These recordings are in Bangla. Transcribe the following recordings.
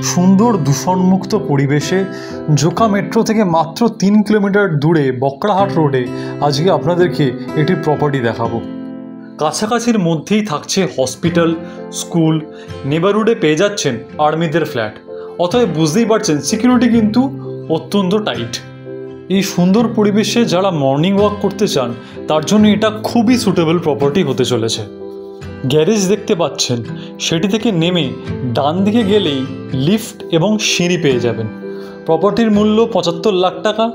সুন্দর দূষণমুক্ত পরিবেশে জোকা মেট্রো থেকে মাত্র 3 কিলোমিটার দূরে বকড়াহাট রোডে আজকে আপনাদেরকে একটি প্রপার্টি দেখাবো। কাছাকাছির মধ্যেই থাকছে হসপিটাল, স্কুল, নেবারহুডে পেয়ে যাচ্ছেন আর্মিদের ফ্ল্যাট। অতএব বুঝতেই পারছেন সিকিউরিটি কিন্তু অত্যন্ত টাইট। এই সুন্দর পরিবেশে যারা মর্নিং ওয়াক করতে চান তার জন্য এটা খুবই সুটেবল প্রপার্টি হতে চলেছে। গ্যারেজ দেখতে পাচ্ছেন, সেটি থেকে নেমে ডান দিকে গেলেই লিফট এবং সিঁড়ি পেয়ে যাবেন। প্রপার্টির মূল্য 75 লাখ টাকা,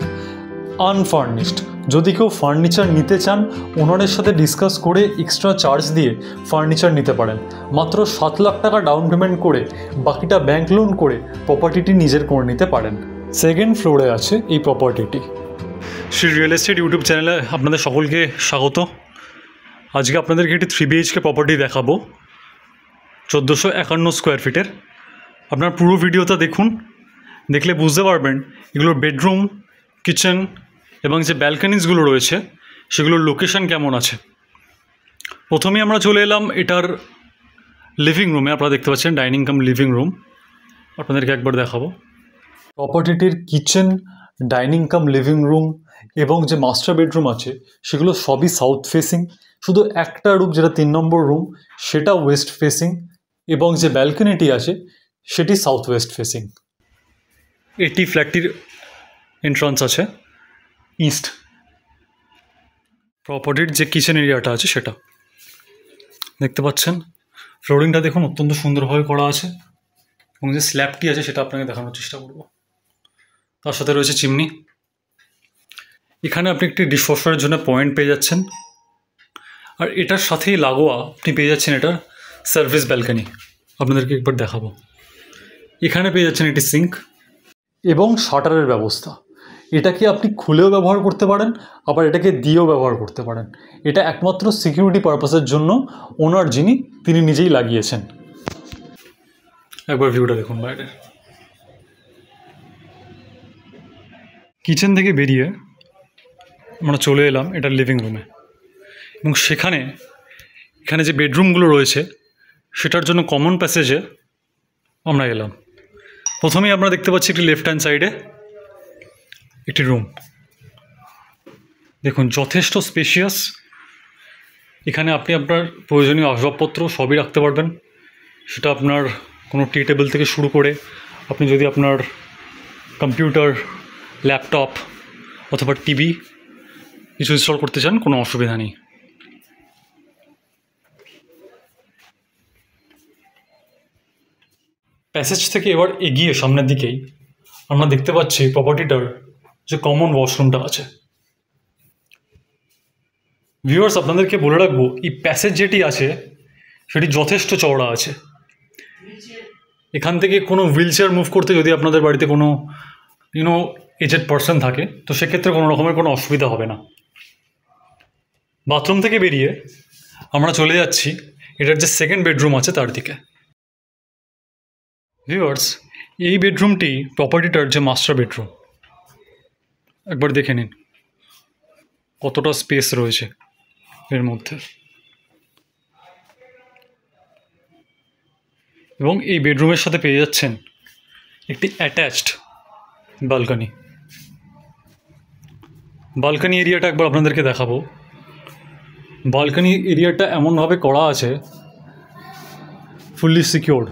আনফার্নিশড। যদি কেউ ফার্নিচার নিতে চান ওনারের সাথে ডিসকাস করে এক্সট্রা চার্জ দিয়ে ফার্নিচার নিতে পারেন। মাত্র 7 লাখ টাকা ডাউন পেমেন্ট করে বাকিটা ব্যাংক লোন করে প্রপার্টিটি নিজের করে নিতে পারেন। সেকেন্ড ফ্লোরে আছে এই প্রপার্টিটি। শ্রী রিয়েল এস্টেট ইউটিউব চ্যানেলে আপনাদের সকলকে স্বাগত। আজকে আপনাদেরকে একটি 3 BHK প্রপার্টি দেখাবো 1451 স্কোয়ার ফিটের। আপনার পুরো ভিডিওটা দেখুন, দেখলে বুঝতে পারবেন এগুলোর বেডরুম, কিচেন এবং যে ব্যালকনিজগুলো রয়েছে সেগুলোর লোকেশন কেমন আছে। প্রথমেই আমরা চলে এলাম এটার লিভিং রুমে। আপনারা দেখতে পাচ্ছেন ডাইনিং কাম লিভিং রুম, আপনাদেরকে একবার দেখাবো। প্রপার্টিটির kitchen, dining cum living room এবং যে মাস্টার বেডরুম আছে সেগুলো সবই সাউথ ফেসিং। শুধু একটা রুম যেটা 3 নম্বর রুম সেটা ওয়েস্ট ফেসিং এবং যে ব্যালকনিটি আছে সেটি সাউথ ওয়েস্ট ফেসিং। এটি ফ্ল্যাটটির এন্ট্রান্স আছে ইস্ট। প্রপার্টির যে কিচেন এরিয়াটা আছে সেটা দেখতে পাচ্ছেন। ফ্লোরিংটা দেখুন অত্যন্ত সুন্দরভাবে করা আছে এবং যে স্ল্যাবটি আছে সেটা আপনাকে দেখানোর চেষ্টা করব। তার সাথে রয়েছে চিমনি। এখানে আপনি একটি ডিশওয়াশারের জন্য পয়েন্ট পেয়ে যাচ্ছেন, আর এটার সাথেই লাগোয়া আপনি পেয়ে যাচ্ছেন এটার সার্ভিস ব্যালকনি। আপনাদেরকে একবার দেখাবো। এখানে পেয়ে যাচ্ছেন একটি সিঙ্ক এবং শাটারের ব্যবস্থা। এটাকে আপনি খুলেও ব্যবহার করতে পারেন, আবার এটাকে দিয়েও ব্যবহার করতে পারেন। এটা একমাত্র সিকিউরিটি পারপাসের জন্য ওনার তিনি নিজেই লাগিয়েছেন। একবার ভিউটা দেখুন বাইরে। কিচেন থেকে বেরিয়ে আমরা চলে এলাম এটার লিভিং রুমে এবং এখানে যে বেডরুমগুলো রয়েছে সেটার জন্য কমন প্যাসেজে আমরা এলাম। প্রথমেই আমরা দেখতে পাচ্ছি একটি লেফট হ্যান্ড সাইডে একটি রুম। দেখুন যথেষ্ট স্পেশিয়াস। এখানে আপনি আপনার প্রয়োজনীয় আসবাবপত্র সবই রাখতে পারবেন। সেটা আপনার কোনো টি টেবিল থেকে শুরু করে আপনি যদি আপনার কম্পিউটার, ল্যাপটপ অথবা টিভি কিছু ইনস্টল করতে চান কোনো অসুবিধা নেই। প্যাসেজ থেকে এবার এগিয়ে সামনের দিকেই আমরা দেখতে পাচ্ছি প্রপার্টিটার যে কমন ওয়াশরুমটা আছে। ভিউয়ার্স, আপনাদেরকে বলে রাখবো এই প্যাসেজ যেটি আছে সেটি যথেষ্ট চওড়া আছে। এখান থেকে কোনো হুইল চেয়ার মুভ করতে যদি আপনাদের বাড়িতে কোনো এজেড পার্সন থাকে তো সেক্ষেত্রে কোনো রকমের কোনো অসুবিধা হবে না। বাথরুম থেকে বেরিয়ে আমরা চলে যাচ্ছি এটার যে সেকেন্ড বেডরুম আছে তার দিকে। ভিউয়ার্স, এই বেডরুমটি প্রপার্টিটার যে মাস্টার বেডরুম। একবার দেখে নিন কতটা স্পেস রয়েছে এর মধ্যে। এবং এই বেডরুমের সাথে পেয়ে যাচ্ছেন একটি অ্যাটাচড বালকনি। বালকনি এরিয়াটা একবার আপনাদেরকে দেখাবো। বালকনি এরিয়াটা এমনভাবে করা আছে ফুললি সিকিউরড।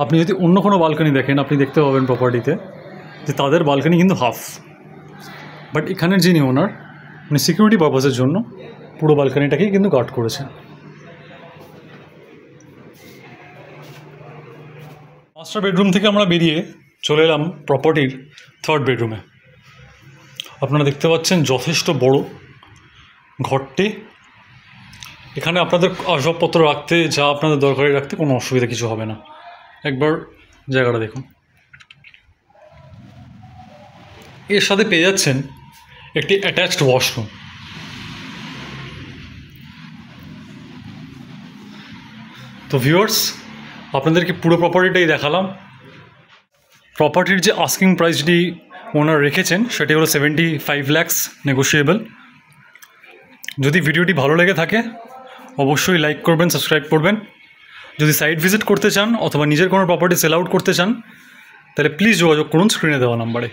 আপনি যদি অন্য কোনো বালকনি দেখেন আপনি দেখতে পাবেন প্রপার্টিতে যে তাদের বালকনি কিন্তু হাফ, বাট এখানের যিনি ওনার উনি সিকিউরিটি পারপাসের জন্য পুরো বালকনিটাকেই কিন্তু গার্ড করেছেন। মাস্টার বেডরুম থেকে আমরা বেরিয়ে চলে এলাম প্রপার্টির থার্ড বেডরুমে। আপনারা দেখতে পাচ্ছেন যথেষ্ট বড় ঘরটি। এখানে আপনাদের আসবাবপত্র রাখতে যা আপনাদের দরকারি রাখতে কোনো অসুবিধা কিছু হবে না। একবার জায়গাটা দেখুন। এর সাথে পেয়ে যাচ্ছেন একটি অ্যাটাচড ওয়াশরুম। তো ভিউয়ার্স, আপনাদেরকে পুরো প্রপার্টিটাই দেখালাম। প্রপার্টির যে আস্কিং প্রাইসটি ওনার রেখেছেন সেটি হলো 75 lakhs, নেগোশিয়েবল। যদি ভিডিওটি ভালো লেগে থাকে অবশ্যই লাইক করবেন, সাবস্ক্রাইব করবেন যদি সাইট ভিজিট করতে চান অথবা নিজের কোনো প্রপার্টি সেল আউট করতে চান তাহলে প্লিজ যোগাযোগ করুন স্ক্রিনে দেওয়া নাম্বারে।